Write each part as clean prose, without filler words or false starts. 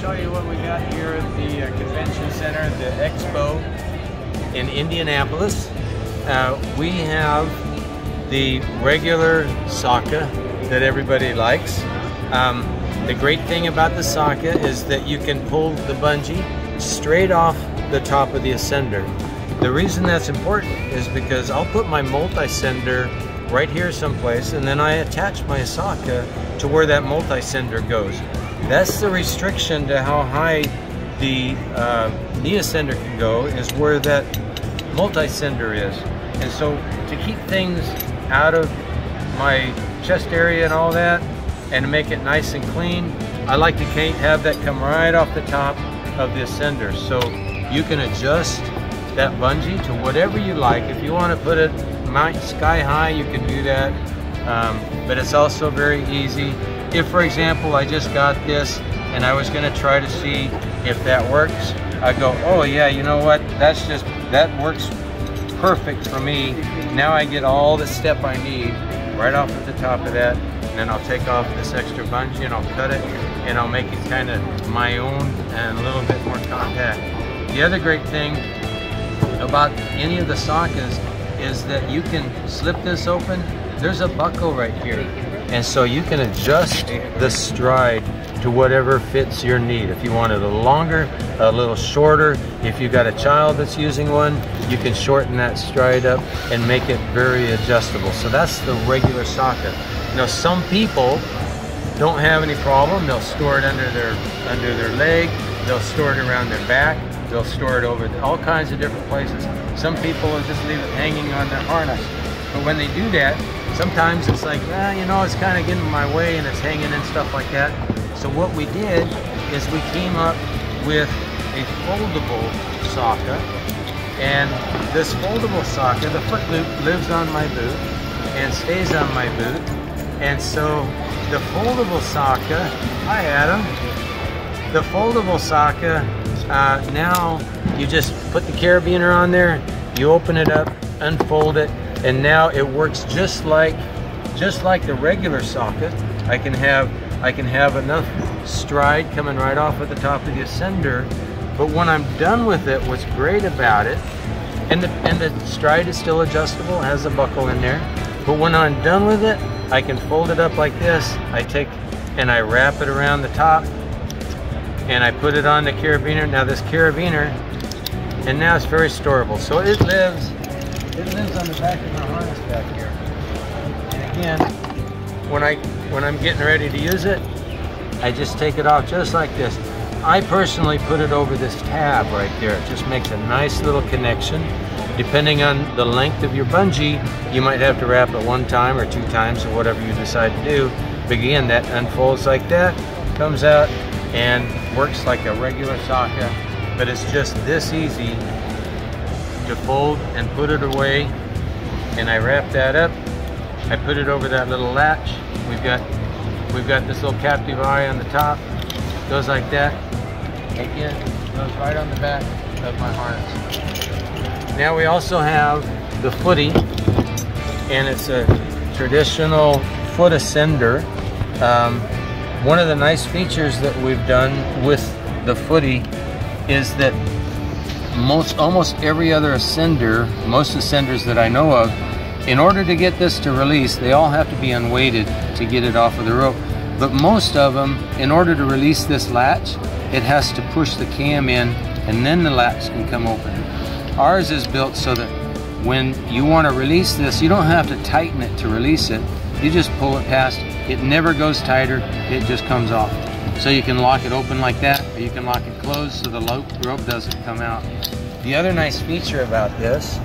show you what we got here at the convention center, the Expo in Indianapolis. We have the regular SAKA that everybody likes. The great thing about the SAKA is that you can pull the bungee straight off the top of the ascender. The reason that's important is because I'll put my multi-sender right here someplace, and then I attach my SAKA to where that multi-sender goes. That's the restriction to how high the knee ascender can go, is where that multi-sender is. And so to keep things out of my chest area and all that, and to make it nice and clean, I like to have that come right off the top of the ascender. So you can adjust that bungee to whatever you like. If you want to put it mount sky high, you can do that, but it's also very easy. If, for example, I just got this and I was going to try to see if that works, I go, oh yeah, you know what, that works perfect for me. Now I get all the step I need right off at the top of that, and then I'll take off this extra bungee and I'll cut it, and I'll make it kind of my own and a little bit more compact. The other great thing about any of the SAKAs is that you can slip this open. There's a buckle right here, and so you can adjust the stride to whatever fits your need. If you want it a little longer, a little shorter, if you've got a child that's using one, you can shorten that stride up and make it very adjustable. So that's the regular SAKA. Now some people don't have any problem. They'll store it under their leg, they'll store it around their back, they'll store it over all kinds of different places. Some people will just leave it hanging on their harness. But when they do that, sometimes it's like, you know, it's kind of getting in my way and it's hanging and stuff like that. So what we did is we came up with a foldable SAKA. And this foldable SAKA, the foot loop lives on my boot and stays on my boot. And so the foldable SAKA, hi Adam, the foldable SAKA, now you just put the carabiner on there, you open it up, unfold it, and now it works just like the regular SAKA. I can have enough stride coming right off at the top of the ascender, but when I'm done with it, what's great about it, and the stride is still adjustable, has a buckle in there, but when I'm done with it, I can fold it up like this. I take and I wrap it around the top, and I put it on the carabiner. Now this carabiner, and now it's very storable. So it lives on the back of my harness back here. And again, when I'm getting ready to use it, I just take it off just like this. I personally put it over this tab right there. It just makes a nice little connection. Depending on the length of your bungee, you might have to wrap it one time or two times or whatever you decide to do. But again, that unfolds like that, comes out, and works like a regular SAKA, but it's just this easy to fold and put it away. And I wrap that up, I put it over that little latch. We've got this little captive eye on the top, goes like that. Again, goes right on the back of my harness. Now we also have the Footie, and it's a traditional foot ascender. One of the nice features that we've done with the Footie is that almost every other ascender, most ascenders that I know of, in order to get this to release, they all have to be unweighted to get it off of the rope. But most of them, in order to release this latch, it has to push the cam in, and then the latch can come open. Ours is built so that when you want to release this, you don't have to tighten it to release it. You just pull it past. It never goes tighter, it just comes off. So you can lock it open like that, or you can lock it closed so the rope doesn't come out. The other nice feature about this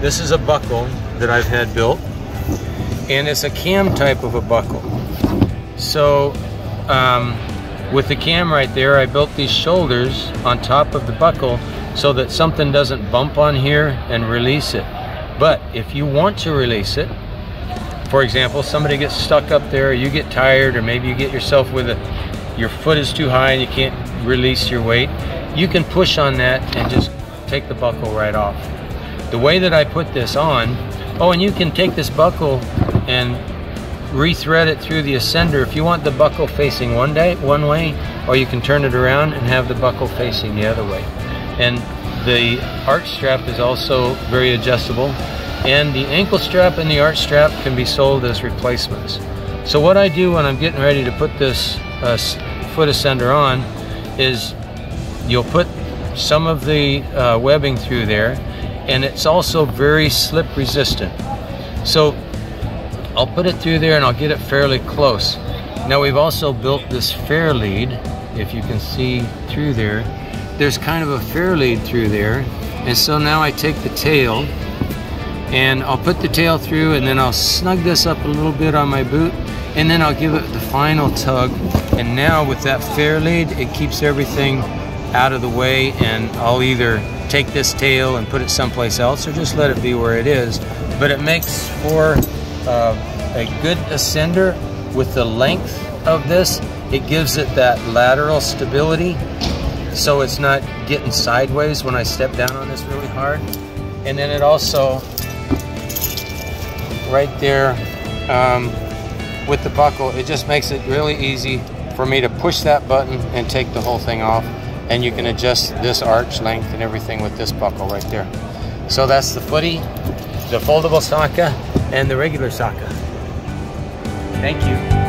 is a buckle that I've had built, and it's a cam type of a buckle. So with the cam right there, I built these shoulders on top of the buckle so that something doesn't bump on here and release it. But if you want to release it, for example, somebody gets stuck up there, or you get tired, or maybe you get yourself with your foot is too high and you can't release your weight, you can push on that and just take the buckle right off. The way that I put this on, oh, and you can take this buckle and re-thread it through the ascender. If you want the buckle facing one way, or you can turn it around and have the buckle facing the other way. And the arch strap is also very adjustable, and the ankle strap and the arch strap can be sold as replacements. So what I do when I'm getting ready to put this foot ascender on is you'll put some of the webbing through there, and it's also very slip resistant. So I'll put it through there and I'll get it fairly close. Now we've also built this fair lead. If you can see through there, there's kind of a fair lead through there. And so now I take the tail and I'll put the tail through, and then I'll snug this up a little bit on my boot, and then I'll give it the final tug. And now with that fair lead, it keeps everything out of the way, and I'll either take this tail and put it someplace else or just let it be where it is. But it makes for a good ascender with the length of this. It gives it that lateral stability, so it's not getting sideways when I step down on this really hard. And then it also, right there with the buckle, it just makes it really easy for me to push that button and take the whole thing off. And you can adjust this arch length and everything with this buckle right there. So that's the Footie, the foldable SAKA, and the regular SAKA. Thank you.